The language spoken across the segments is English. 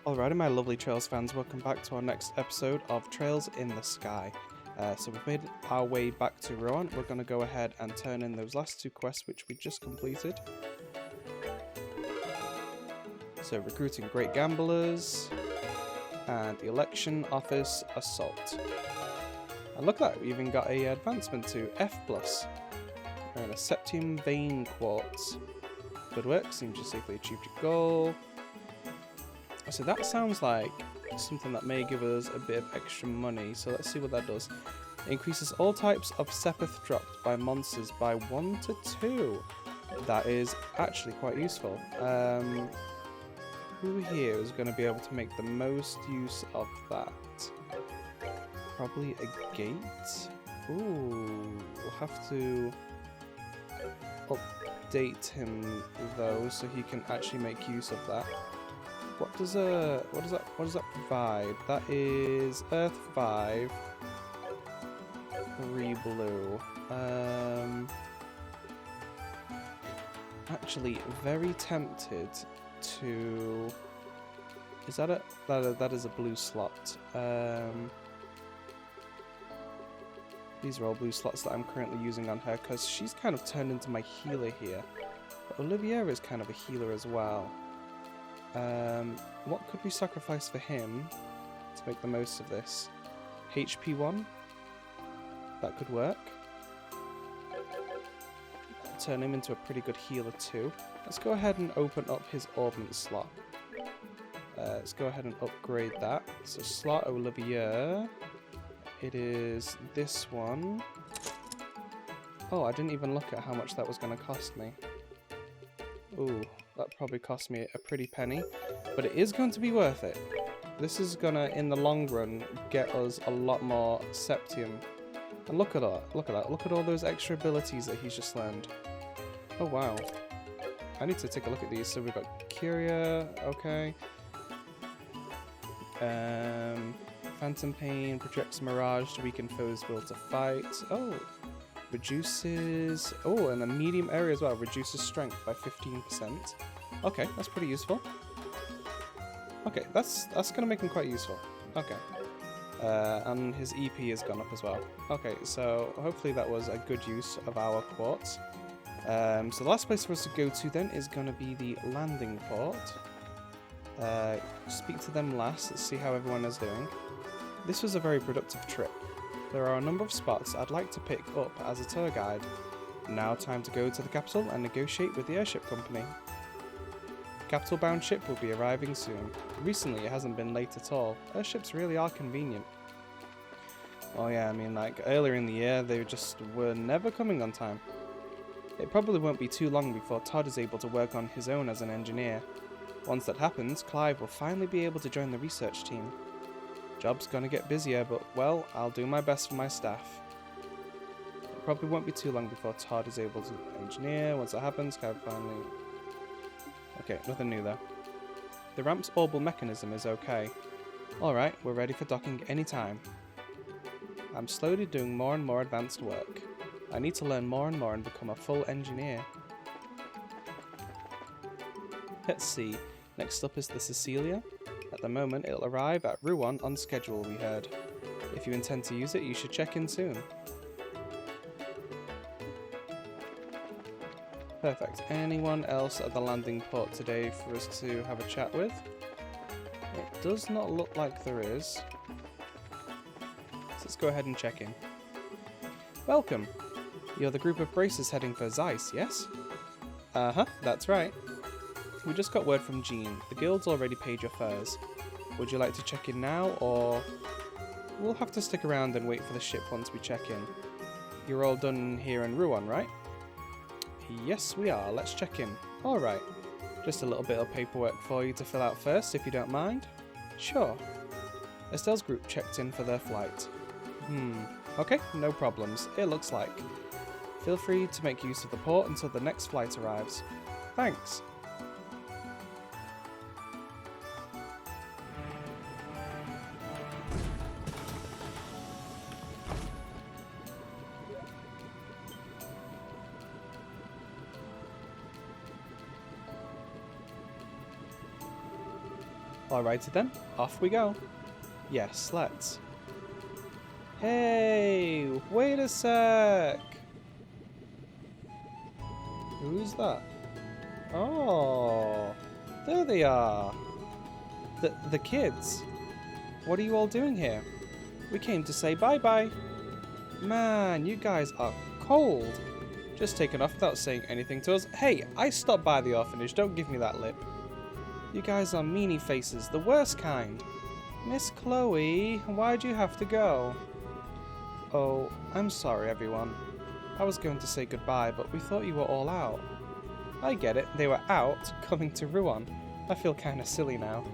Alrighty, my lovely Trails fans, welcome back to our next episode of Trails in the Sky. So we've made our way back to Rouen. We're going to go ahead and turn in those last two quests which we just completed. So recruiting great gamblers and the election office assault. And look at that, we even got a advancement to F+. And a septium vein quartz. Good work, seems you safely achieved your goal. So that sounds like something that may give us a bit of extra money, so let's see what that does. It increases all types of Sepith dropped by monsters by 1 to 2. That is actually quite useful. Who here is going to be able to make the most use of that? Probably a gate? Ooh, we'll have to update him though, so he can actually make use of that. What does that provide? That is Earth 5, 3 blue. Actually, very tempted to. Is that that is a blue slot? These are all blue slots that I'm currently using on her because she's kind of turned into my healer here. But Olivia is kind of a healer as well. What could we sacrifice for him to make the most of this? HP 1? That could work. Turn him into a pretty good healer too. Let's go ahead and open up his augment slot. Let's go ahead and upgrade that. So slot Olivia. It is this one. Oh, I didn't even look at how much that was going to cost me. Ooh, that probably cost me a pretty penny, but it is going to be worth it. This is gonna, in the long run, get us a lot more septium. And look at that, look at that, look at all those extra abilities that he's just learned. Oh wow. I need to take a look at these. So we've got Curia, okay. Phantom Pain, projects Mirage to weaken foes' will to fight. Oh. Reduces... Oh, and a medium area as well. Reduces strength by 15%. Okay, that's pretty useful. Okay, that's going to make him quite useful. Okay. And his EP has gone up as well. Okay, so hopefully that was a good use of our quartz. So the last place for us to go to then is going to be the landing port. Speak to them last. Let's see how everyone is doing. This was a very productive trip. There are a number of spots I'd like to pick up as a tour guide. Now time to go to the capital and negotiate with the airship company. Capital-bound ship will be arriving soon. Recently it hasn't been late at all. Airships really are convenient. Oh yeah, I mean like earlier in the year they just were never coming on time. It probably won't be too long before Todd is able to work on his own as an engineer. Once that happens, Clive will finally be able to join the research team. Job's gonna get busier, but, well, I'll do my best for my staff. It probably won't be too long before Todd is able to engineer. Once that happens, Clive finally... Okay, nothing new there. The ramp's orbital mechanism is okay. Alright, we're ready for docking anytime. I'm slowly doing more and more advanced work. I need to learn more and more and become a full engineer. Let's see. Next up is the Cecilia. At the moment, it'll arrive at Rouen on schedule, we heard. If you intend to use it, you should check in soon. Perfect. Anyone else at the landing port today for us to have a chat with? It does not look like there is. So let's go ahead and check in. Welcome. You're the group of bracers heading for Zeiss, yes? Uh-huh, that's right. We just got word from Jean. The guild's already paid your fares. Would you like to check in now, or... We'll have to stick around and wait for the ship once we check in. You're all done here in Rouen, right? Yes, we are. Let's check in. Alright. Just a little bit of paperwork for you to fill out first, if you don't mind. Sure. Estelle's group checked in for their flight. Okay, no problems. It looks like. Feel free to make use of the port until the next flight arrives. Thanks. Alrighty then, off we go. Yes, let's. Hey, wait a sec. Who's that? Oh, there they are. The kids. What are you all doing here? We came to say bye-bye. Man, you guys are cold. Just taken off without saying anything to us. Hey, I stopped by the orphanage. Don't give me that lip. You guys are meanie faces, the worst kind. Miss Chloe, why'd you have to go? Oh, I'm sorry, everyone. I was going to say goodbye, but we thought you were all out. I get it. They were out, coming to Rouen. I feel kinda silly now.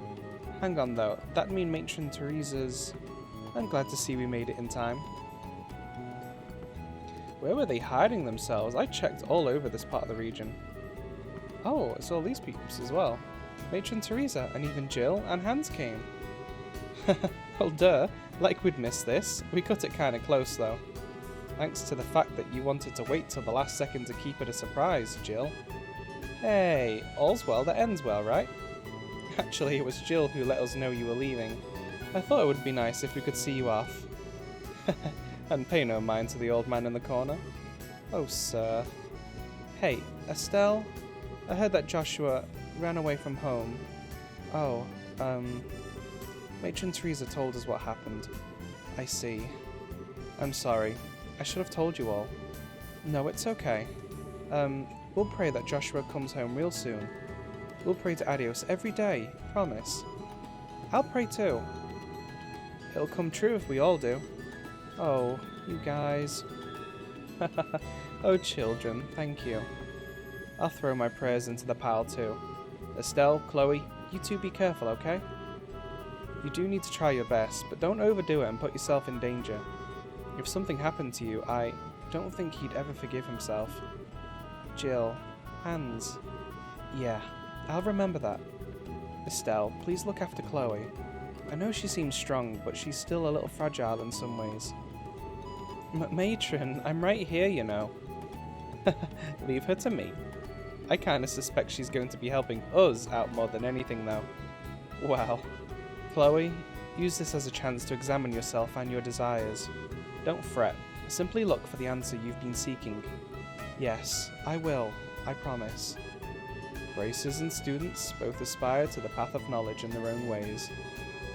Hang on, though. That mean Matron Teresa's... I'm glad to see we made it in time. Where were they hiding themselves? I checked all over this part of the region. Oh, it's all these peeps as well. Matron Teresa, and even Jill and Hans came. Well, duh. Like we'd missed this. We cut it kinda close, though. Thanks to the fact that you wanted to wait till the last second to keep it a surprise, Jill. Hey, all's well that ends well, right? Actually, it was Jill who let us know you were leaving. I thought it would be nice if we could see you off. And pay no mind to the old man in the corner. Oh, sir. Hey, Estelle? I heard that Joshua ran away from home. Oh, Matron Teresa told us what happened. I see. I'm sorry. I should have told you all. No, it's okay. We'll pray that Joshua comes home real soon. We'll pray to Adios every day, promise. I'll pray too. It'll come true if we all do. Oh, you guys. Oh, children, thank you. I'll throw my prayers into the pile too. Estelle, Chloe, you two be careful, okay? You do need to try your best, but don't overdo it and put yourself in danger. If something happened to you, I don't think he'd ever forgive himself. Jill, Hans. Yeah, I'll remember that. Estelle, please look after Chloe. I know she seems strong, but she's still a little fragile in some ways. Matron, I'm right here, you know. Leave her to me. I kinda suspect she's going to be helping us out more than anything, though. Well, Chloe, use this as a chance to examine yourself and your desires. Don't fret. Simply look for the answer you've been seeking. Yes, I will. I promise. Racers and students both aspire to the path of knowledge in their own ways.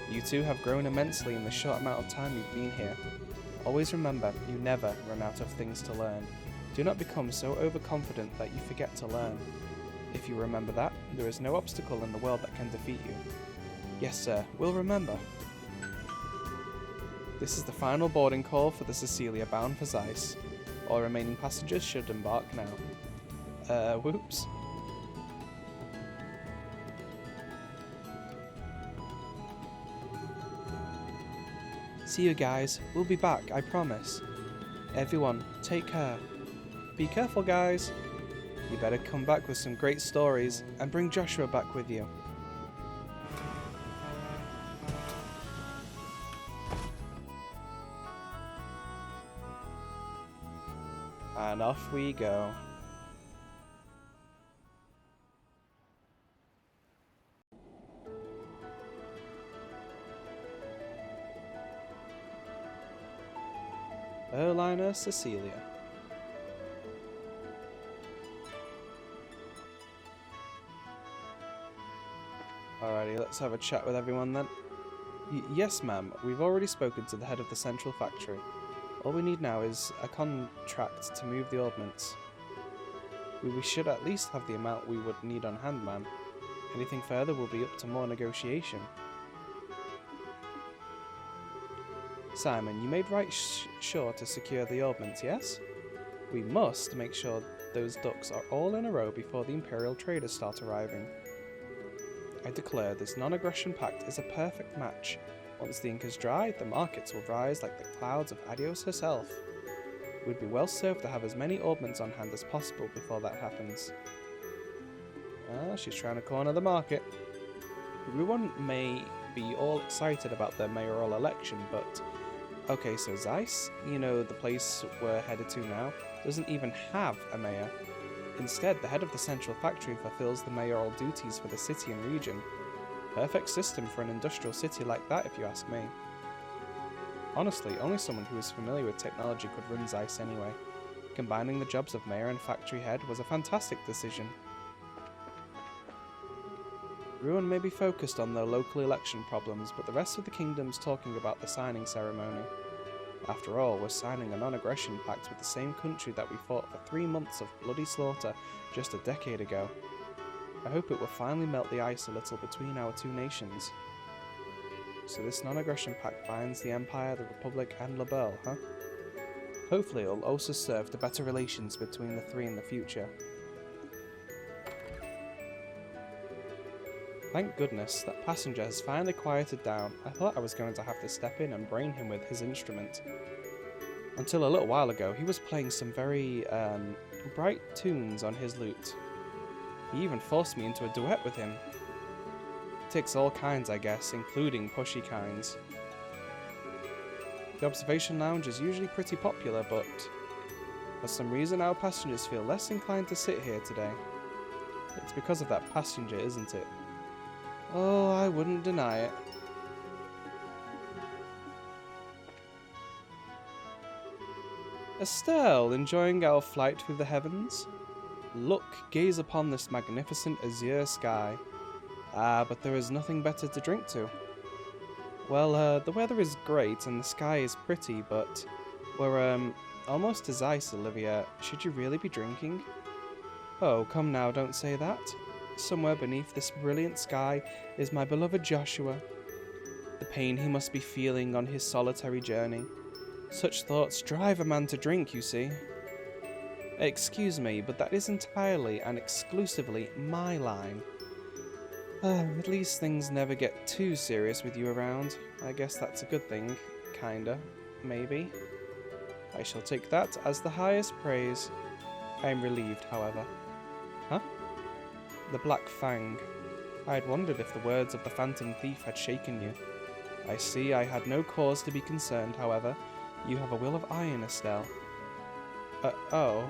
You two have grown immensely in the short amount of time you've been here. Always remember, you never run out of things to learn. Do not become so overconfident that you forget to learn. If you remember that, there is no obstacle in the world that can defeat you. Yes, sir, we'll remember. This is the final boarding call for the Cecilia bound for Zeiss. All remaining passengers should embark now. Whoops. See you guys. We'll be back, I promise. Everyone, take care. Be careful, guys. You better come back with some great stories and bring Joshua back with you. And off we go. Erliner Cecilia. Alrighty, let's have a chat with everyone then. Yes, ma'am. We've already spoken to the head of the central factory. All we need now is a contract to move the ordnance. We should at least have the amount we would need on hand, ma'am. Anything further will be up to more negotiation. Simon, you made right sure to secure the ordnance, yes? We must make sure those ducks are all in a row before the Imperial traders start arriving. I declare this non-aggression pact is a perfect match. Once the ink is dry, the markets will rise like the clouds of Adios herself. We'd be well served to have as many ordnance on hand as possible before that happens. Ah, she's trying to corner the market. Everyone may be all excited about their mayoral election, but... Okay, so Zeiss, you know, the place we're headed to now, doesn't even have a mayor. Instead, the head of the central factory fulfills the mayoral duties for the city and region. Perfect system for an industrial city like that, if you ask me. Honestly, only someone who is familiar with technology could run Zeiss anyway. Combining the jobs of mayor and factory head was a fantastic decision. Everyone may be focused on their local election problems, but the rest of the kingdom's talking about the signing ceremony. After all, we're signing a non-aggression pact with the same country that we fought for 3 months of bloody slaughter just a decade ago. I hope it will finally melt the ice a little between our two nations. So this non-aggression pact binds the Empire, the Republic, and La Belle, huh? Hopefully it will also serve to better relations between the three in the future. Thank goodness, that passenger has finally quieted down. I thought I was going to have to step in and brain him with his instrument. Until a little while ago, he was playing some very, bright tunes on his lute. He even forced me into a duet with him. Takes all kinds, I guess, including pushy kinds. The observation lounge is usually pretty popular, but for some reason our passengers feel less inclined to sit here today. It's because of that passenger, isn't it? Oh, I wouldn't deny it. Estelle, enjoying our flight through the heavens? Look, gaze upon this magnificent azure sky. Ah, but there is nothing better to drink to. Well, the weather is great and the sky is pretty, but we're, almost to Zeiss, Olivia. Should you really be drinking? Oh, come now, don't say that. Somewhere beneath this brilliant sky is my beloved Joshua. The pain he must be feeling on his solitary journey. Such thoughts drive a man to drink, you see. Excuse me, but that is entirely and exclusively my line. At least things never get too serious with you around. I guess that's a good thing. Kinda. Maybe. I shall take that as the highest praise. I am relieved, however. Huh? The Black Fang. I had wondered if the words of the Phantom Thief had shaken you. I see I had no cause to be concerned, however. You have a will of iron, Estelle. Oh.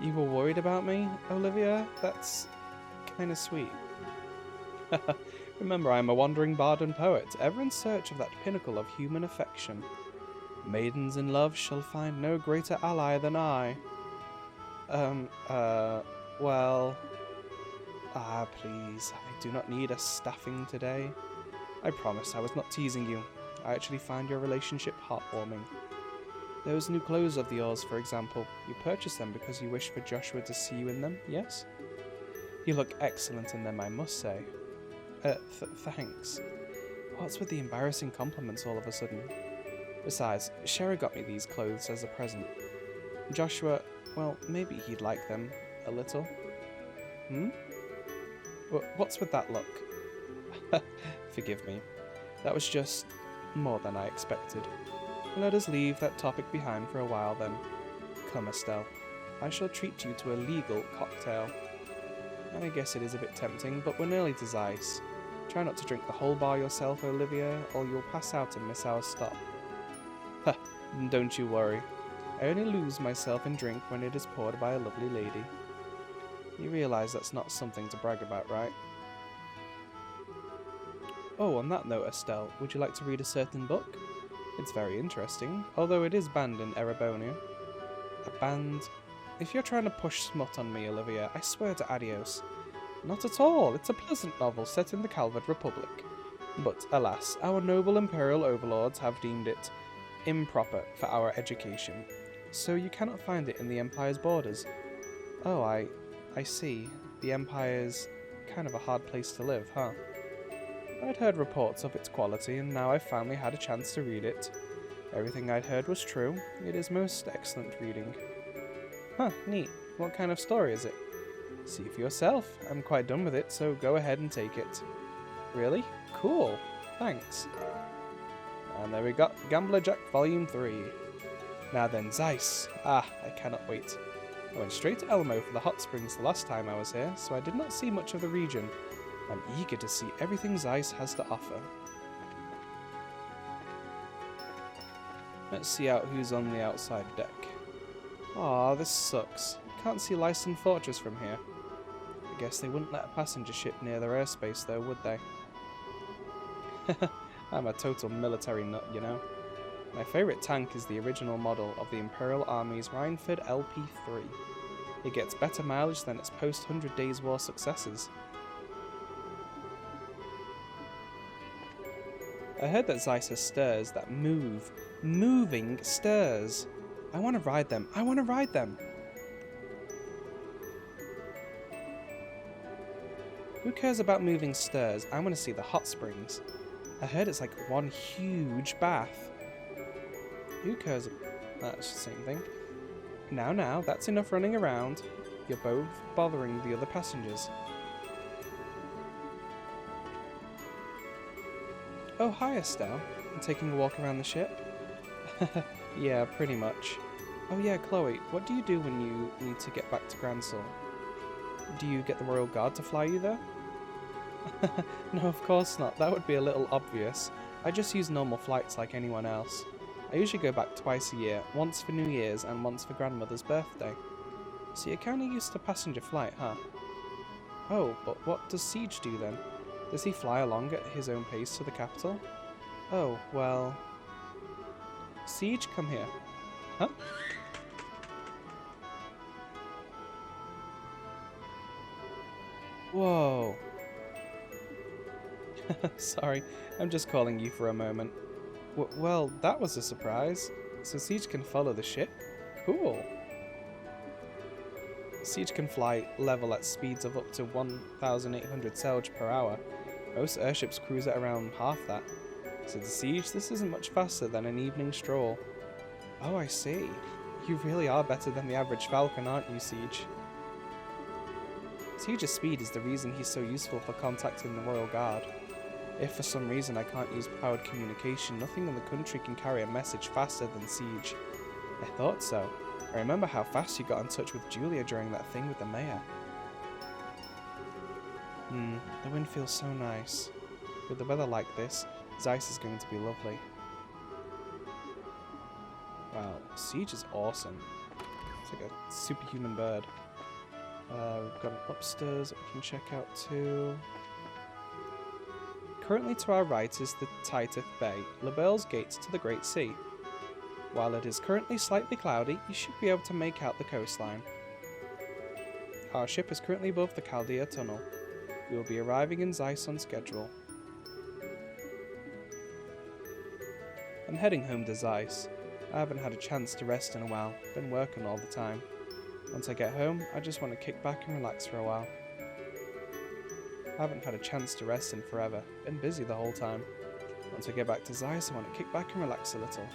You were worried about me, Olivia? That's kinda sweet. Remember, I am a wandering bard and poet, ever in search of that pinnacle of human affection. Maidens in love shall find no greater ally than I. Well... Ah, please, I do not need a staffing today. I promise I was not teasing you. I actually find your relationship heartwarming. Those new clothes of yours, for example, you purchased them because you wish for Joshua to see you in them, yes? You look excellent in them, I must say. Thanks. What's with the embarrassing compliments all of a sudden? Besides, Shara got me these clothes as a present. Joshua, well, maybe he'd like them. A little. What's with that look? Forgive me. That was just more than I expected. Let us leave that topic behind for a while then. Come, Estelle. I shall treat you to a legal cocktail. I guess it is a bit tempting, but we're nearly to Zeiss. Try not to drink the whole bar yourself, Olivia, or you'll pass out and miss our stop. Ha! Don't you worry. I only lose myself in drink when it is poured by a lovely lady. You realise that's not something to brag about, right? Oh, on that note, Estelle, would you like to read a certain book? It's very interesting, although it is banned in Erebonia. A banned... If you're trying to push smut on me, Olivia, I swear to adios. Not at all, it's a pleasant novel set in the Calvard Republic. But, alas, our noble imperial overlords have deemed it improper for our education, so you cannot find it in the Empire's borders. Oh, I see. The Empire's kind of a hard place to live, huh? I'd heard reports of its quality, and now I've finally had a chance to read it. Everything I'd heard was true. It is most excellent reading. Huh, neat. What kind of story is it? See for yourself. I'm quite done with it, so go ahead and take it. Really? Cool. Thanks. And there we got Gambler Jack Volume 3. Now then, Zeiss. Ah, I cannot wait. I went straight to Elmo for the hot springs the last time I was here, so I did not see much of the region. I'm eager to see everything Zeiss has to offer. Let's see out who's on the outside deck. Aw, this sucks. Can't see Lyson Fortress from here. I guess they wouldn't let a passenger ship near their airspace though, would they? I'm a total military nut, you know. My favourite tank is the original model of the Imperial Army's Rhineford LP3. It gets better mileage than its post-100 Days War successors. I heard that Zeiss has stairs that move. Moving stairs! I want to ride them. I want to ride them! Who cares about moving stairs? I want to see the hot springs. I heard it's like one huge bath. Who cares? That's the same thing. Now, that's enough running around. You're both bothering the other passengers. Oh, hi Estelle. I'm taking a walk around the ship? Yeah, pretty much. Oh yeah, Chloe, what do you do when you need to get back to Gransel? Do you get the Royal Guard to fly you there? No, of course not. That would be a little obvious. I just use normal flights like anyone else. I usually go back twice a year, once for New Year's and once for Grandmother's birthday. So you're kinda used to passenger flight, huh? Oh, but what does Siege do then? Does he fly along at his own pace to the capital? Oh, well... Siege, come here. Huh? Whoa. Sorry, I'm just calling you for a moment. Well, that was a surprise. So Siege can follow the ship? Cool. Siege can fly level at speeds of up to 1,800 sailage per hour. Most airships cruise at around half that. So to Siege, this isn't much faster than an evening stroll. Oh, I see. You really are better than the average Falcon, aren't you, Siege? Siege's speed is the reason he's so useful for contacting the Royal Guard. If for some reason I can't use powered communication, nothing in the country can carry a message faster than Siege. I thought so. I remember how fast you got in touch with Julia during that thing with the mayor. The wind feels so nice. With the weather like this, Zeiss is going to be lovely. Wow, Siege is awesome. It's like a superhuman bird. We've got an upstairs that we can check out too. Currently to our right is the Titith Bay, Labelle's gates to the Great Sea. While it is currently slightly cloudy, you should be able to make out the coastline. Our ship is currently above the Chaldea Tunnel. We will be arriving in Zeiss on schedule. I'm heading home to Zeiss. I haven't had a chance to rest in a while, been working all the time. Once I get home, I just want to kick back and relax for a while. I haven't had a chance to rest in forever, been busy the whole time. Once I get back to Zeiss, I want to kick back and relax a little.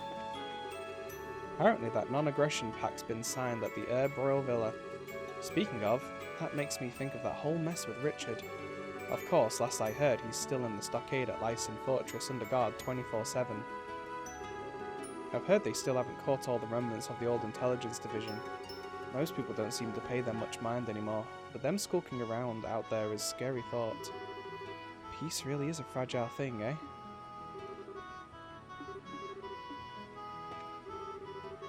Apparently that non-aggression pact's been signed at the Herb Royal Villa. Speaking of, that makes me think of that whole mess with Richard. Of course, last I heard, he's still in the stockade at Lyson Fortress under guard 24/7. I've heard they still haven't caught all the remnants of the old intelligence division. Most people don't seem to pay them much mind anymore, but them skulking around out there is a scary thought. Peace really is a fragile thing, eh?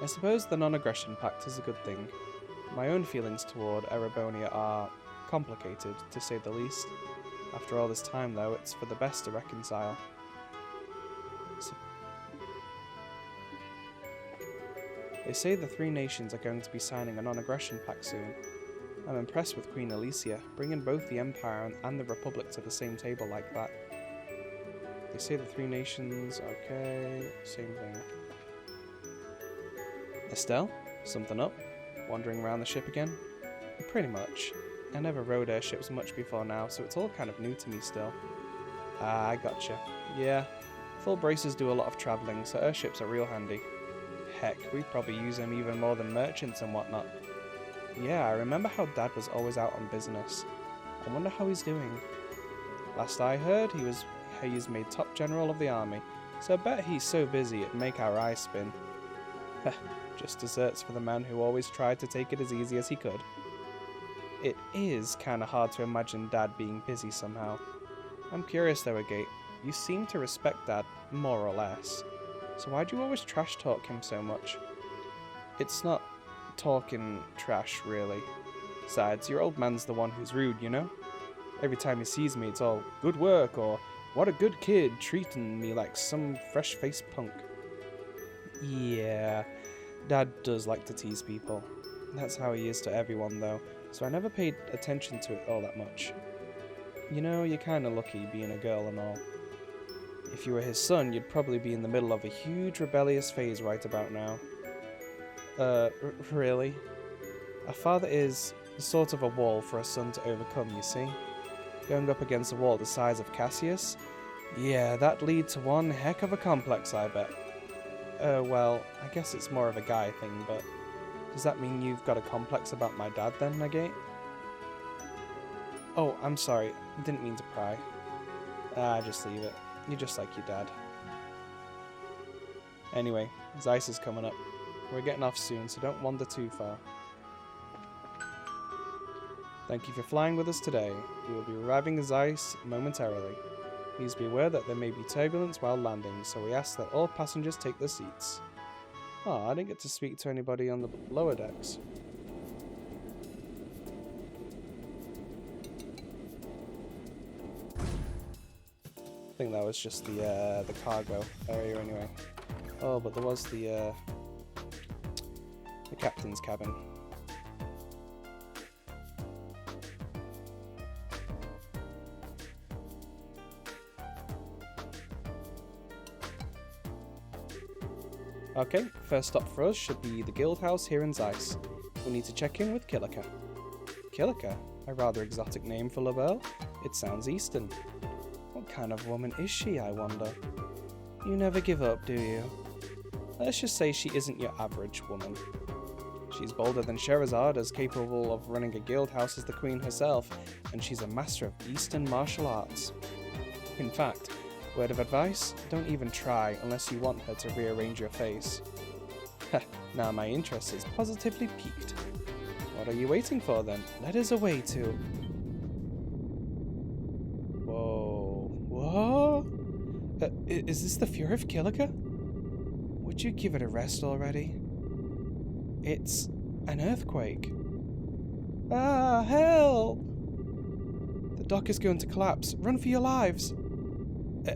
I suppose the non-aggression pact is a good thing. My own feelings toward Erebonia are complicated, to say the least. After all this time, though, it's for the best to reconcile. They say the three nations are going to be signing a non-aggression pact soon. I'm impressed with Queen Alicia, bringing both the Empire and the Republic to the same table like that. They say the three nations, okay, same thing. Estelle? Something up? Wandering around the ship again? Pretty much. I never rode airships much before now, so it's all kind of new to me still. Ah, I gotcha. Yeah, full braces do a lot of travelling, so airships are real handy. Heck, we probably use them even more than merchants and whatnot. Yeah, I remember how Dad was always out on business. I wonder how he's doing. Last I heard, he's made top general of the army, so I bet he's so busy it'd make our eyes spin. Heh, just desserts for the man who always tried to take it as easy as he could. It is kinda hard to imagine Dad being busy somehow. I'm curious though, Agate. You seem to respect Dad, more or less. So why do you always trash talk him so much? It's not talking trash, really. Besides, your old man's the one who's rude, you know? Every time he sees me, it's all, good work, or what a good kid, treating me like some fresh-faced punk. Yeah, Dad does like to tease people. That's how he is to everyone, though, so I never paid attention to it all that much. You know, you're kinda lucky being a girl and all. If you were his son, you'd probably be in the middle of a huge rebellious phase right about now. Really? A father is sort of a wall for a son to overcome, you see? Going up against a wall the size of Cassius? Yeah, that'd lead to one heck of a complex, I bet. Well, I guess it's more of a guy thing, but does that mean you've got a complex about my dad then, Nagate? Oh, I'm sorry. Didn't mean to pry. Just leave it. You're just like your dad. Anyway, Zeiss is coming up. We're getting off soon, so don't wander too far. Thank you for flying with us today. We will be arriving at Zeiss momentarily. Please be aware that there may be turbulence while landing, so we ask that all passengers take their seats. Oh, I didn't get to speak to anybody on the lower decks. I think that was just the cargo area anyway. Oh, but there was the captain's cabin. Okay, first stop for us should be the guild house here in Zeiss. We need to check in with Kilika. Kilika? A rather exotic name for LaBelle? It sounds Eastern. What kind of woman is she, I wonder? You never give up, do you? Let's just say she isn't your average woman. She's bolder than Sherazade, as capable of running a guild house as the queen herself, and she's a master of Eastern martial arts. In fact, word of advice, don't even try unless you want her to rearrange your face. Now my interest is positively piqued. What are you waiting for then? Let us away to... Whoa. What? Is this the Fury of Kilika? Would you give it a rest already? It's an earthquake. Ah, help! The dock is going to collapse. Run for your lives!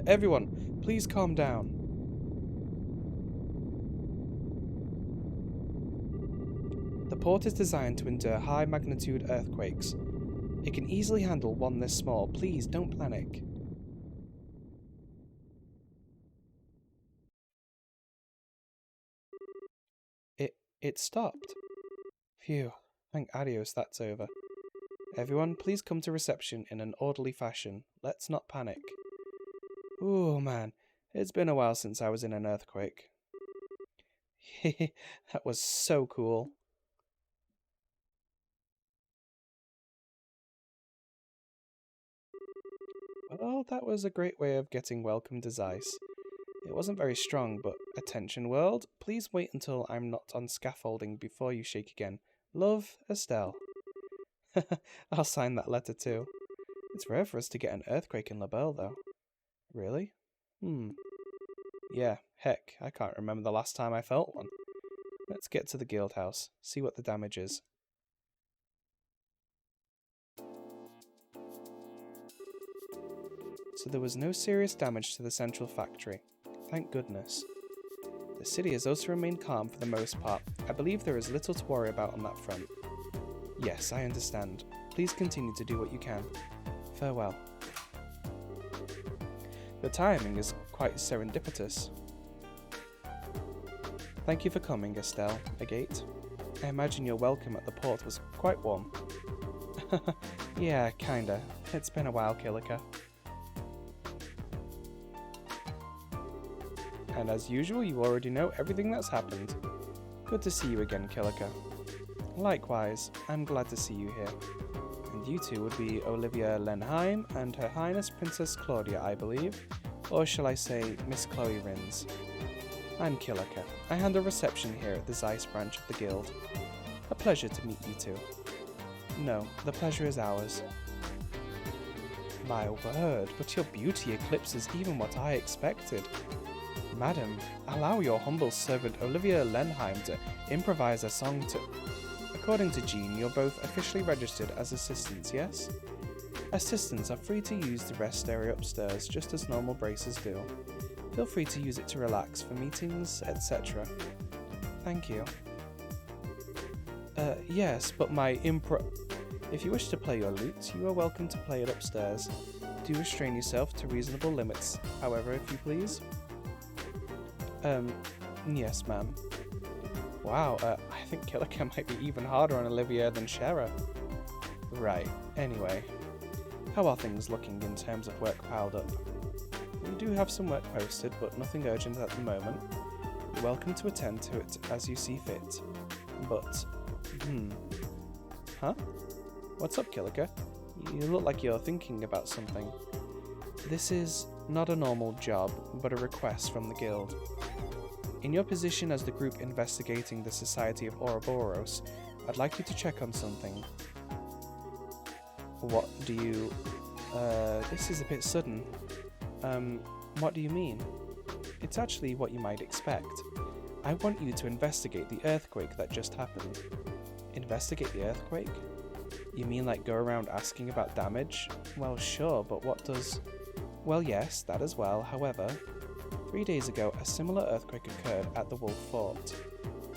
Everyone, please calm down. The port is designed to endure high magnitude earthquakes. It can easily handle one this small. Please don't panic. It stopped. Phew, thank adios that's over. Everyone, please come to reception in an orderly fashion. Let's not panic. Ooh, man, it's been a while since I was in an earthquake. That was so cool. Well, that was a great way of getting welcome to Zeiss. It wasn't very strong, but attention world, please wait until I'm not on scaffolding before you shake again. Love, Estelle. I'll sign that letter too. It's rare for us to get an earthquake in LaBelle, though. Really? Yeah, heck, I can't remember the last time I felt one. Let's get to the guild house, see what the damage is. So there was no serious damage to the central factory. Thank goodness. The city has also remained calm for the most part. I believe there is little to worry about on that front. Yes, I understand. Please continue to do what you can. Farewell. Your timing is quite serendipitous. Thank you for coming, Estelle, Agate. I imagine your welcome at the port was quite warm. Yeah, kinda. It's been a while, Kilika. And as usual, you already know everything that's happened. Good to see you again, Kilika. Likewise, I'm glad to see you here. And you two would be Olivia Lenheim and Her Highness Princess Claudia, I believe. Or shall I say, Miss Chloe Rins. I'm Kilika. I handle reception here at the Zeiss branch of the guild. A pleasure to meet you two. No, the pleasure is ours. My word, but your beauty eclipses even what I expected. Madam, allow your humble servant Olivia Lenheim to improvise a song to... Of According to Jean, you're both officially registered as assistants, yes? Assistants are free to use the rest area upstairs, just as normal bracers do. Feel free to use it to relax for meetings, etc. Thank you. Yes, but my If you wish to play your lute, you are welcome to play it upstairs. Do restrain yourself to reasonable limits, however, if you please. Yes, ma'am. Wow, I think Killiker might be even harder on Olivia than Shara. Right, anyway. How are things looking in terms of work piled up? We do have some work posted, but nothing urgent at the moment. You're welcome to attend to it as you see fit. But, Huh? What's up, Killiker? You look like you're thinking about something. This is not a normal job, but a request from the guild. In your position as the group investigating the Society of Ouroboros, I'd like you to check on something. What do you... this is a bit sudden. What do you mean? It's actually what you might expect. I want you to investigate the earthquake that just happened. Investigate the earthquake? You mean like go around asking about damage? Well, sure, but what does... Well, yes, that as well. However, 3 days ago, a similar earthquake occurred at the Wolf Fort.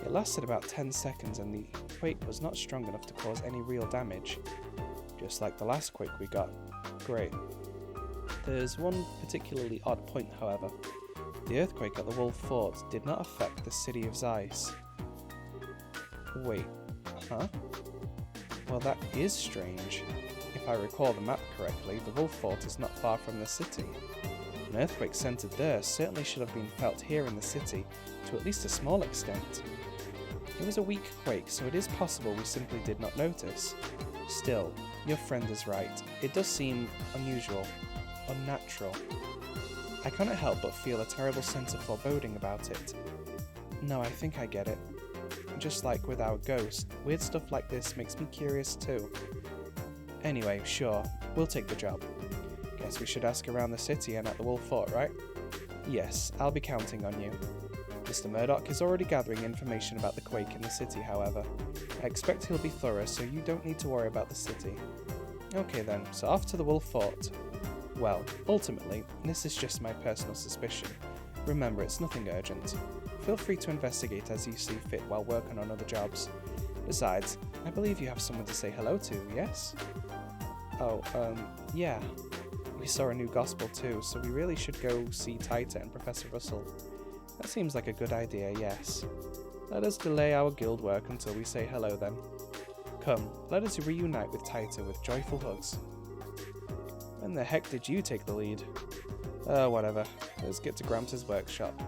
It lasted about 10 seconds and the quake was not strong enough to cause any real damage. Just like the last quake we got. Great. There's one particularly odd point, however. The earthquake at the Wolf Fort did not affect the city of Zeiss. Wait, huh? Well, that is strange. If I recall the map correctly, the Wolf Fort is not far from the city. An earthquake centered there certainly should have been felt here in the city, to at least a small extent. It was a weak quake, so it is possible we simply did not notice. Still, your friend is right. It does seem unusual, unnatural. I cannot help but feel a terrible sense of foreboding about it. No, I think I get it. Just like with our ghost, weird stuff like this makes me curious too. Anyway, sure, we'll take the job. Guess we should ask around the city and at the Wolf Fort, right? Yes, I'll be counting on you. Mr. Murdoch is already gathering information about the quake in the city, however. I expect he'll be thorough, so you don't need to worry about the city. Okay then, so off to the Wolf Fort. Well, ultimately, this is just my personal suspicion. Remember, it's nothing urgent. Feel free to investigate as you see fit while working on other jobs. Besides, I believe you have someone to say hello to, yes? Oh, yeah. We saw a new gospel too, so we really should go see Taita and Professor Russell. That seems like a good idea, yes. Let us delay our guild work until we say hello then. Come, let us reunite with Taita with joyful hugs. When the heck did you take the lead? Whatever. Let's get to Gramps' workshop.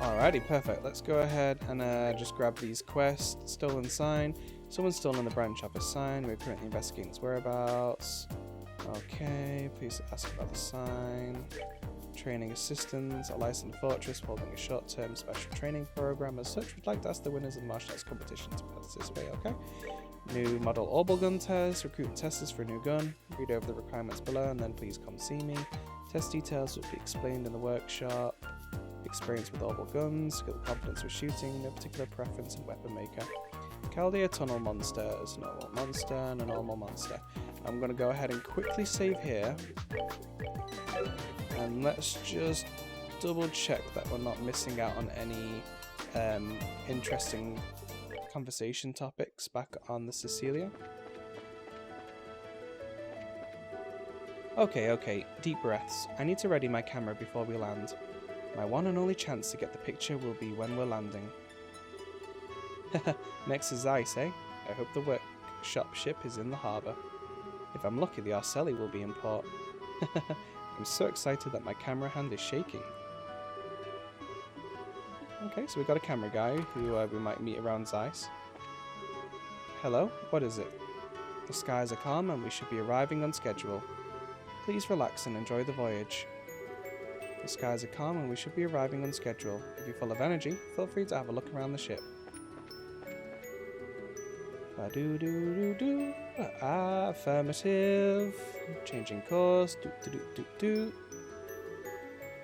Alrighty, perfect. Let's go ahead and just grab these quests. Stolen sign. Someone's stolen the branch office sign. We're currently investigating its whereabouts. Okay, please ask about the sign. Training assistants. A licensed fortress holding a short-term special training program. As such, we'd like to ask the winners of the martial arts competition to participate, okay? New model Orbal gun test. Recruit testers for a new gun. Read over the requirements below and then please come see me. Test details will be explained in the workshop. Experience with Orbal guns. Skill confidence with shooting. No particular preference in weapon maker. Chaldea tunnel monsters. Normal monster and a normal monster. I'm going to go ahead and quickly save here. And let's just double check that we're not missing out on any interesting conversation topics back on the Cecilia. Okay, deep breaths. I need to ready my camera before we land. My one and only chance to get the picture will be when we're landing. Next is Zeiss, eh? I hope the workshop ship is in the harbour. If I'm lucky, the Arceli will be in port. I'm so excited that my camera hand is shaking. Okay, so we've got a camera guy who we might meet around Zeiss. Hello, what is it? The skies are calm and we should be arriving on schedule. Please relax and enjoy the voyage. The skies are calm and we should be arriving on schedule. If you're full of energy, feel free to have a look around the ship. Ba-do-do-do-do. Affirmative. Changing course. Do-do-do-do-do.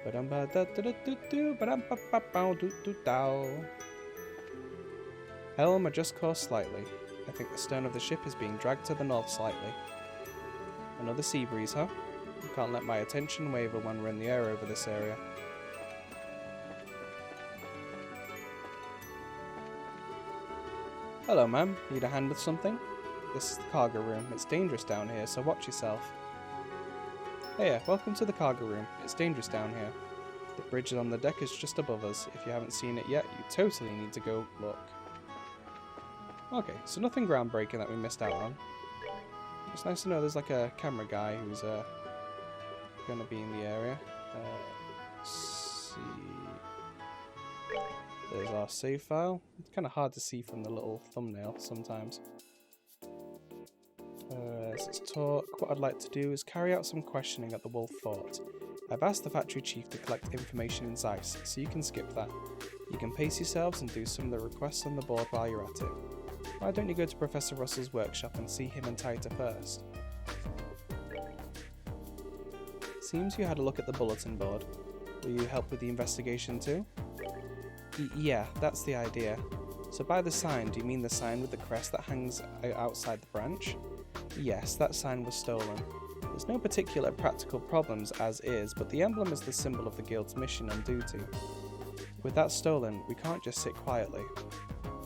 Ba-dum-ba-da-da-da-do-do. Ba-dum-ba-ba-bow-do-do-dow. Helm adjust course slightly. I think the stern of the ship is being dragged to the north slightly. Another sea breeze, huh? I can't let my attention waver when we're in the air over this area. Hello, ma'am. Need a hand with something? This is the cargo room. It's dangerous down here, so watch yourself. Hey, welcome to the cargo room. It's dangerous down here. The bridge on the deck is just above us. If you haven't seen it yet, you totally need to go look. Okay, so nothing groundbreaking that we missed out on. It's nice to know there's like a camera guy who's going to be in the area. Let's see. There's our save file. It's kind of hard to see from the little thumbnail sometimes. Let's talk. What I'd like to do is carry out some questioning at the Wolf Fort. I've asked the factory chief to collect information in Zeiss, so you can skip that. You can pace yourselves and do some of the requests on the board while you're at it. Why don't you go to Professor Russell's workshop and see him and Taita first? Seems you had a look at the bulletin board. Will you help with the investigation too? Yeah, that's the idea. So by the sign, do you mean the sign with the crest that hangs outside the branch? Yes, that sign was stolen. There's no particular practical problems as is, but the emblem is the symbol of the guild's mission and duty. With that stolen, we can't just sit quietly.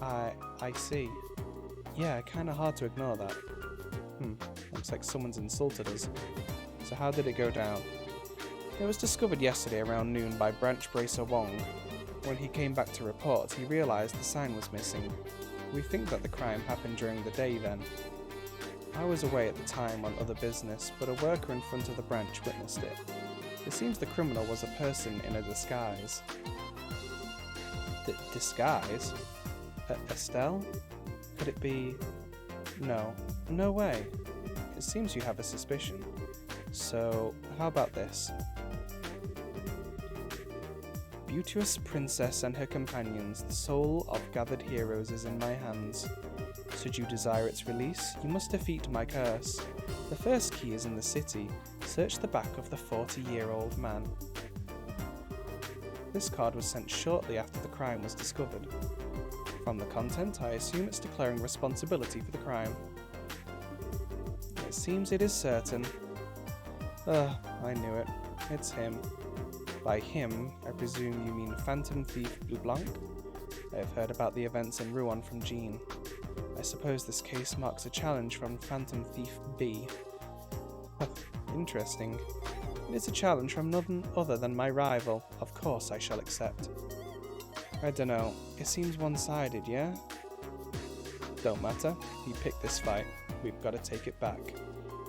I see. Yeah, kinda hard to ignore that. Looks like someone's insulted us. So how did it go down? It was discovered yesterday around noon by Branch Bracer Wong. When he came back to report, he realised the sign was missing. We think that the crime happened during the day then. I was away at the time on other business, but a worker in front of the branch witnessed it. It seems the criminal was a person in a disguise. Disguise? Estelle? Could it be... No. No way. It seems you have a suspicion. So, how about this? Beauteous princess and her companions, the soul of gathered heroes is in my hands. Should you desire its release, you must defeat my curse. The first key is in the city. Search the back of the 40-year-old man. This card was sent shortly after the crime was discovered. From the content, I assume it's declaring responsibility for the crime. It seems it is certain. I knew it. It's him. By him, I presume you mean Phantom Thief Blanc? I have heard about the events in Rouen from Jean. I suppose this case marks a challenge from Phantom Thief B. Interesting. It is a challenge from none other than my rival. Of course I shall accept. I dunno, it seems one-sided, yeah? Don't matter. He picked this fight. We've got to take it back.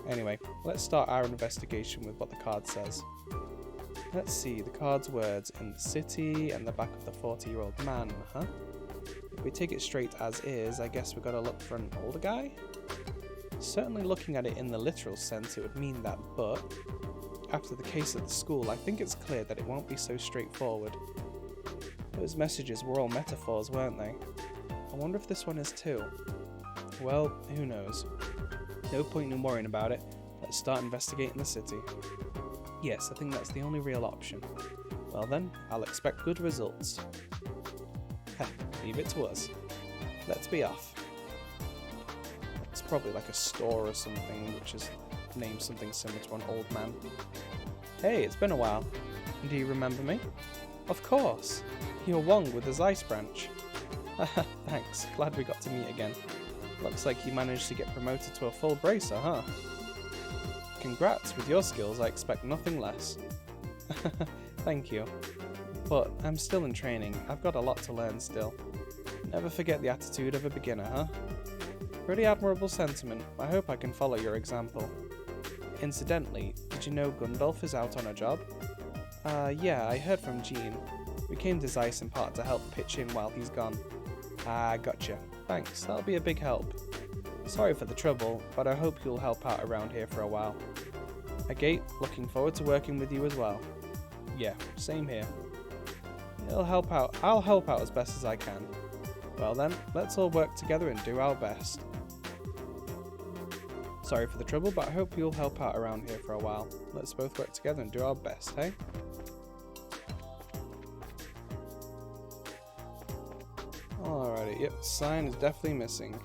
Anyway, let's start our investigation with what the card says. Let's see, the card's words, in the city and the back of the 40-year-old man, huh? If we take it straight as is, I guess we've got to look for an older guy? Certainly looking at it in the literal sense, it would mean that, but after the case at the school, I think it's clear that it won't be so straightforward. Those messages were all metaphors, weren't they? I wonder if this one is too. Well, who knows? No point in worrying about it. Let's start investigating the city. Yes, I think that's the only real option. Well then, I'll expect good results. Heh, leave it to us. Let's be off. It's probably like a store or something, which is named something similar to an old man. Hey, it's been a while. Do you remember me? Of course. You're Wong with the Zeiss branch. Thanks, glad we got to meet again. Looks like you managed to get promoted to a full bracer, huh? Congrats, with your skills I expect nothing less. Thank you. But I'm still in training, I've got a lot to learn still. Never forget the attitude of a beginner, huh? Pretty admirable sentiment, I hope I can follow your example. Incidentally, did you know Gundolf is out on a job? Yeah, I heard from Jean. We came to Zeiss in part to help pitch in while he's gone. Gotcha. Thanks, that'll be a big help. Sorry for the trouble, but I hope you'll help out around here for a while. Agate, looking forward to working with you as well. Yeah, same here. I'll help out as best as I can. Well then, let's all work together and do our best. Sorry for the trouble, but I hope you'll help out around here for a while. Let's both work together and do our best, hey? Alrighty, yep, sign is definitely missing.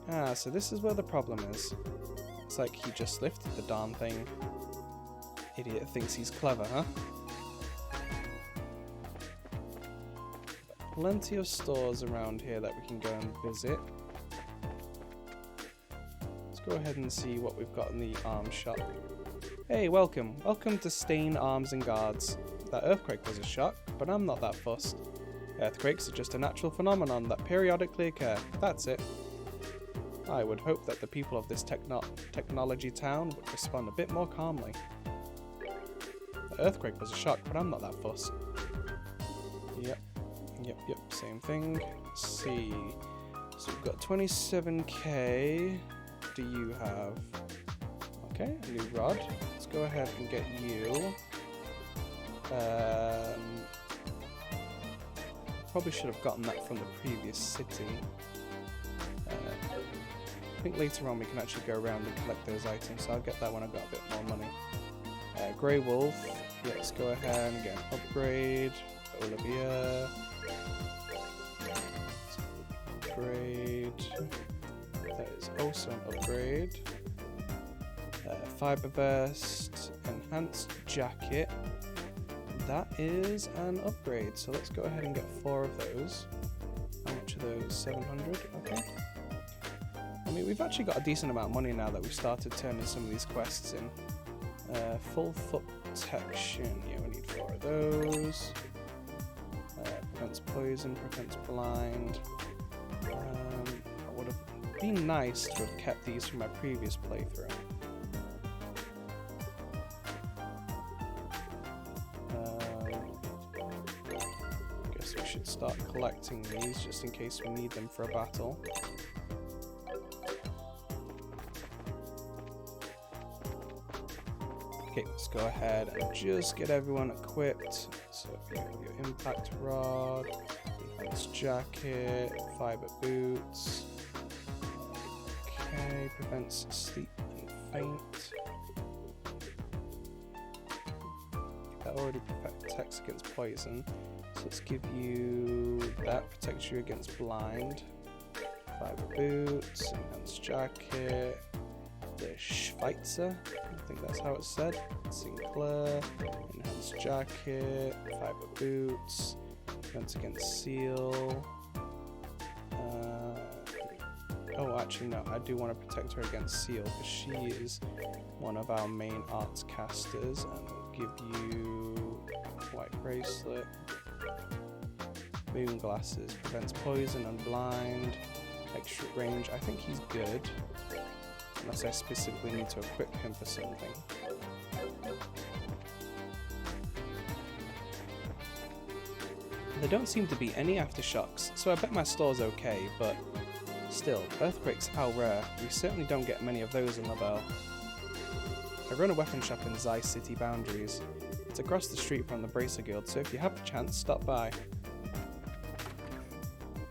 Ah, so this is where the problem is. It's like he just lifted the darn thing. Idiot thinks he's clever, huh? Plenty of stores around here that we can go and visit. Let's go ahead and see what we've got in the arms shop. Hey, welcome. Welcome to Stain Arms and Guards. That earthquake was a shock, but I'm not that fussed. Earthquakes are just a natural phenomenon that periodically occur. That's it. I would hope that the people of this technology town would respond a bit more calmly. The earthquake was a shock, but I'm not that fussed. Yep, same thing. Let's see. So we've got 27k. Do you have? Okay, a new rod. Let's go ahead and get you. Probably should have gotten that from the previous city. I think later on we can actually go around and collect those items, so I'll get that when I've got a bit more money. Grey Wolf. Yeah, let's go ahead and get an upgrade. Olivia. Upgrade. That is also an upgrade. Fiber Vest. Enhanced Jacket. That is an upgrade, so let's go ahead and get 4 of those. How much are those? 700? Okay. I mean, we've actually got a decent amount of money now that we've started turning some of these quests in. Full foot protection. Yeah, we need 4 of those. Prevents poison, prevents blind. It would have been nice to have kept these from my previous playthrough. Guess we should start collecting these just in case we need them for a battle. Okay, let's go ahead and just get everyone equipped. So you have your impact rod, enhanced jacket, fiber boots. Okay, prevents sleep and faint. That already protects against poison. So let's give you that, protects you against blind. Fiber boots, enhanced jacket. The Schweitzer, I think that's how it's said. Sinclair, enhanced jacket, fiber boots, defense against seal. Oh, actually no, I do want to protect her against seal because she is one of our main arts casters, and we'll give you white bracelet, moon glasses, prevents poison and blind, extra range. I think he's good. Unless I specifically need to equip him for something. There don't seem to be any aftershocks, so I bet my store's okay, but still, earthquakes how rare. We certainly don't get many of those in LaBelle. I run a weapon shop in Zeiss city boundaries. It's across the street from the Bracer Guild, so if you have the chance, stop by.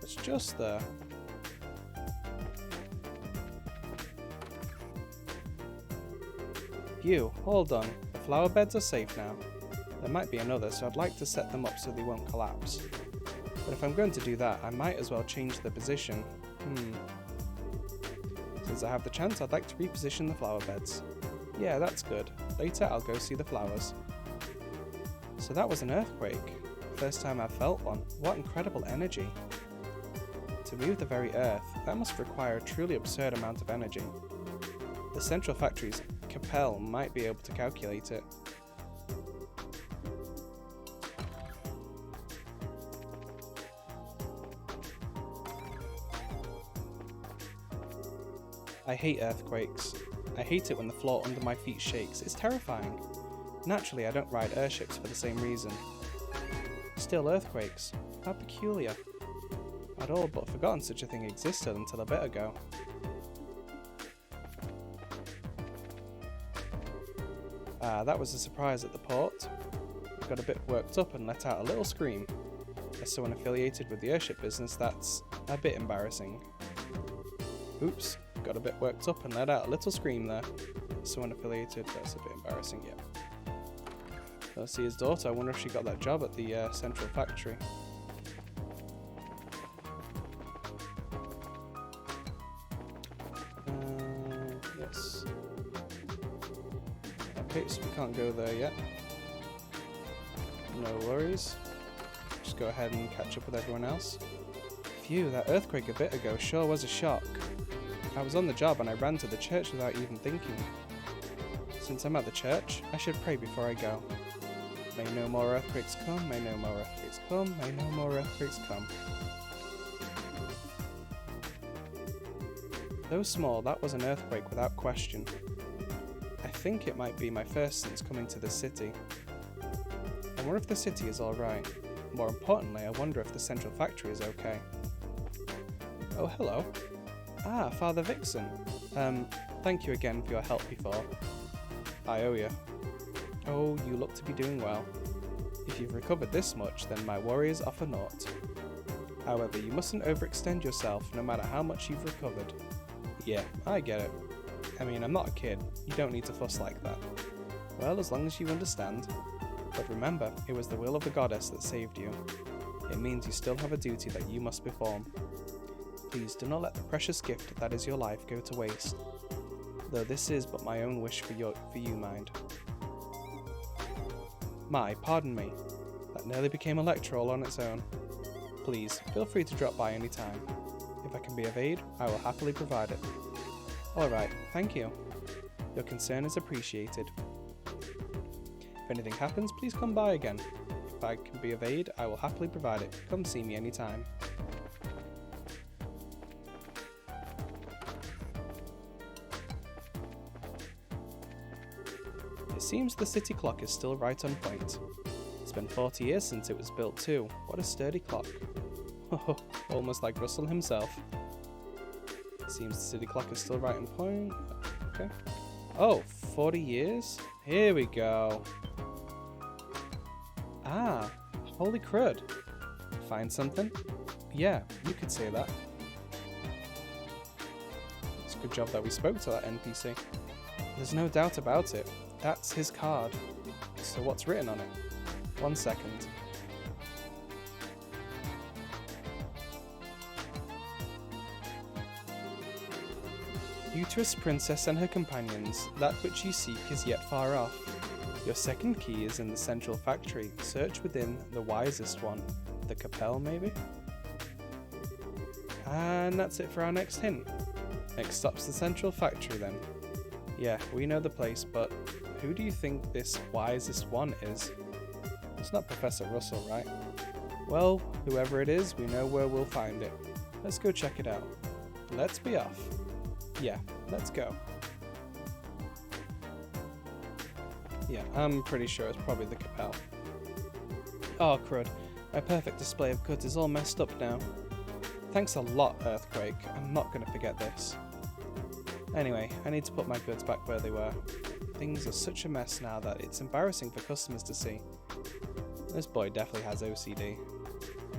It's just there. You, hold on. The flower beds are safe now. There might be another, so I'd like to set them up so they won't collapse. But if I'm going to do that, I might as well change the position. Since I have the chance, I'd like to reposition the flower beds. Yeah, that's good. Later, I'll go see the flowers. So that was an earthquake. First time I've felt one. What incredible energy. To move the very earth, that must require a truly absurd amount of energy. The central factory's Capel might be able to calculate it. I hate earthquakes. I hate it when the floor under my feet shakes. It's terrifying. Naturally, I don't ride airships for the same reason. Still, earthquakes. How peculiar. I'd all but forgotten such a thing existed until a bit ago. That was a surprise at the port. I got a bit worked up and let out a little scream. As someone affiliated with the airship business, that's a bit embarrassing. Oops, got a bit worked up and let out a little scream there. As someone affiliated, that's a bit embarrassing, yeah. Let's see his daughter. I wonder if she got that job at the central factory. go there yet. No worries. Just go ahead and catch up with everyone else. Phew, that earthquake a bit ago sure was a shock. I was on the job and I ran to the church without even thinking. Since I'm at the church, I should pray before I go. May no more earthquakes come, may no more earthquakes come, may no more earthquakes come. Though small, that was an earthquake without question. I think it might be my first since coming to the city. I wonder if the city is alright. More importantly, I wonder if the central factory is okay. Oh, hello. Ah, Father Vixen. Thank you again for your help before. I owe you. Oh, you look to be doing well. If you've recovered this much, then my worries are for naught. However, you mustn't overextend yourself no matter how much you've recovered. Yeah, I get it. I mean, I'm not a kid. You don't need to fuss like that. Well, as long as you understand. But remember, it was the will of the goddess that saved you. It means you still have a duty that you must perform. Please do not let the precious gift that is your life go to waste. Though this is but my own wish for you, mind. Pardon me. That nearly became a lecture all on its own. Please, feel free to drop by any time. If I can be of aid, I will happily provide it. Alright, thank you. Your concern is appreciated. If anything happens, please come by again. If I can be of aid, I will happily provide it. Come see me anytime. It seems the city clock is still right on point. It's been 40 years since it was built too. What a sturdy clock. Almost like Russell himself. Seems the city clock is still right on point. Okay. Oh, 40 years? Here we go. Ah, holy crud. Find something? Yeah, you could say that. It's a good job that we spoke to that NPC. There's no doubt about it. That's his card. So what's written on it? 1 second. Uterus Princess and her companions, that which you seek is yet far off. Your second key is in the central factory. Search within the wisest one. The Capel, maybe? And that's it for our next hint. Next stop's the central factory then. Yeah, we know the place, but who do you think this wisest one is? It's not Professor Russell, right? Well, whoever it is, we know where we'll find it. Let's go check it out. Let's be off. Yeah, let's go. Yeah, I'm pretty sure it's probably the Capel. Oh crud, my perfect display of goods is all messed up now. Thanks a lot, Earthquake. I'm not going to forget this. Anyway, I need to put my goods back where they were. Things are such a mess now that it's embarrassing for customers to see. This boy definitely has OCD.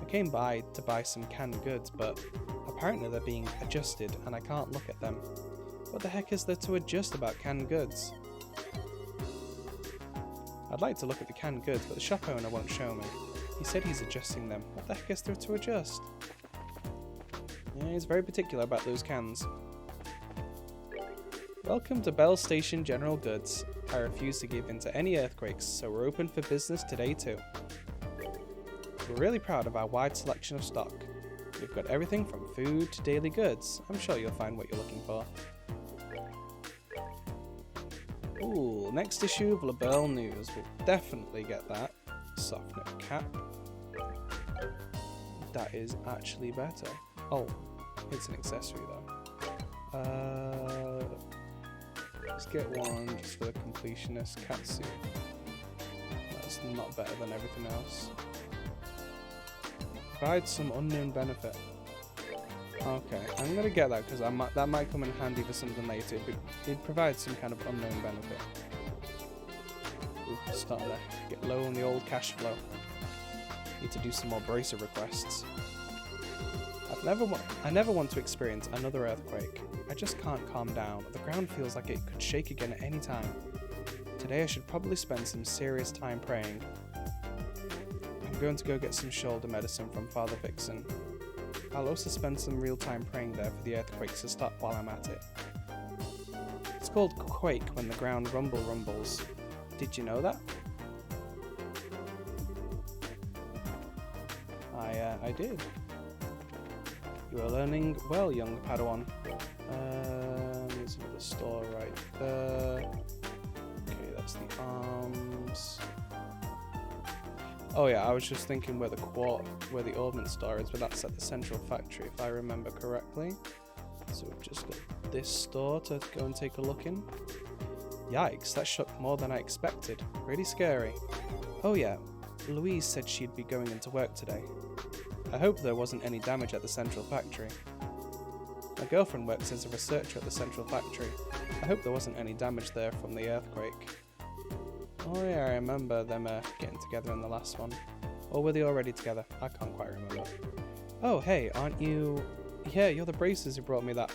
I came by to buy some canned goods, but apparently they're being adjusted and I can't look at them. What the heck is there to adjust about canned goods? I'd like to look at the canned goods, but the shop owner won't show me. He said he's adjusting them. What the heck is there to adjust? Yeah, he's very particular about those cans. Welcome to Bell Station General Goods. I refuse to give in to any earthquakes, so we're open for business today too. We're really proud of our wide selection of stock. We've got everything from food to daily goods. I'm sure you'll find what you're looking for. Ooh, next issue of La Belle News. We'll definitely get that. Soft knit cap. That is actually better. Oh, it's an accessory though. Let's get one just for the completionist. Catsuit. That's not better than everything else. Provide some unknown benefit. Okay, I'm gonna get that because that might come in handy for something later. It provides some kind of unknown benefit. Ooh, starting to get low on the old cash flow. Need to do some more bracer requests. I never want to experience another earthquake. I just can't calm down. The ground feels like it could shake again at any time. Today I should probably spend some serious time praying. I'm going to go get some shoulder medicine from Father Vixen. I'll also spend some real time praying there for the earthquakes to stop while I'm at it. It's called quake when the ground rumbles. Did you know that? I did. You are learning well, young Padawan. There's another store right there. Okay, that's the arms. Oh yeah, I was just thinking where the ordnance store is, but that's at the central factory if I remember correctly. So we've just got this store to go and take a look in. Yikes, that shook more than I expected. Really scary. Oh yeah, Louise said she'd be going into work today. I hope there wasn't any damage at the central factory. My girlfriend works as a researcher at the central factory. I hope there wasn't any damage there from the earthquake. Oh yeah, I remember them getting together in the last one. Or were they already together? I can't quite remember. Oh hey, aren't you... Yeah, you're the braces who brought me that...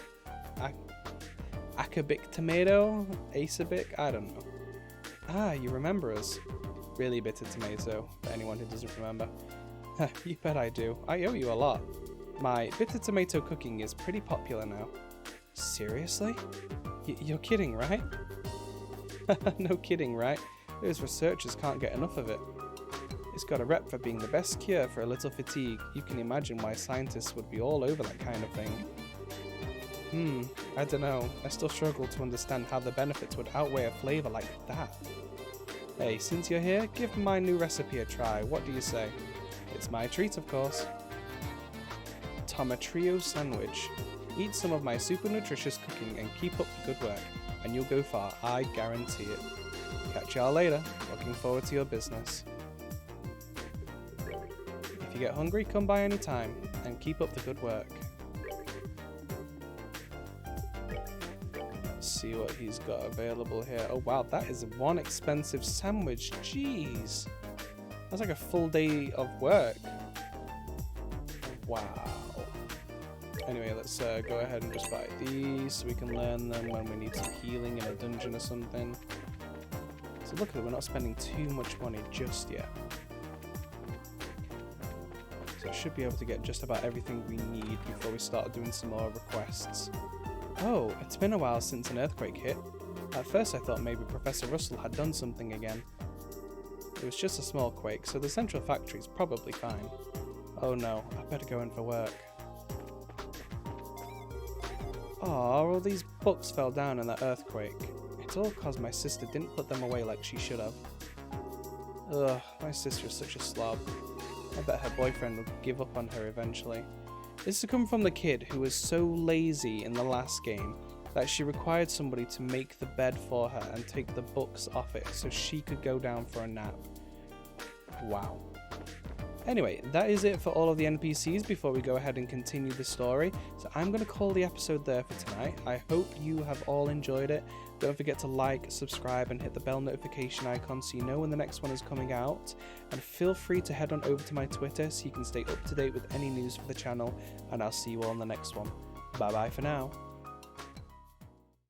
Acabic tomato? Acabic? I don't know. Ah, you remember us. Really bitter tomato, for anyone who doesn't remember. You bet I do. I owe you a lot. My bitter tomato cooking is pretty popular now. Seriously? You're kidding, right? No kidding, right? Those researchers can't get enough of it. It's got a rep for being the best cure for a little fatigue. You can imagine why scientists would be all over that kind of thing. I don't know. I still struggle to understand how the benefits would outweigh a flavour like that. Hey, since you're here, give my new recipe a try. What do you say? It's my treat, of course. Tomatrio sandwich. Eat some of my super nutritious cooking and keep up the good work, and you'll go far, I guarantee it. Catch y'all later. Looking forward to your business. If you get hungry, come by any time, and keep up the good work. Let's see what he's got available here. Oh wow, that is one expensive sandwich. Jeez. That's like a full day of work. Wow. Anyway, let's go ahead and just buy these so we can learn them when we need some healing in a dungeon or something. So look at it, we're not spending too much money just yet. So I should be able to get just about everything we need before we start doing some more requests. Oh, it's been a while since an earthquake hit. At first I thought maybe Professor Russell had done something again. It was just a small quake, so the central factory's probably fine. Oh no, I better go in for work. Aw, all these books fell down in that earthquake. It's all cause my sister didn't put them away like she should have. Ugh, my sister's such a slob. I bet her boyfriend will give up on her eventually. This has come from the kid who was so lazy in the last game that she required somebody to make the bed for her and take the books off it so she could go down for a nap. Wow. Anyway, that is it for all of the NPCs before we go ahead and continue the story. So I'm going to call the episode there for tonight. I hope you have all enjoyed it. Don't forget to like, subscribe, and hit the bell notification icon so you know when the next one is coming out. And feel free to head on over to my Twitter so you can stay up to date with any news for the channel. And I'll see you all in the next one. Bye bye for now.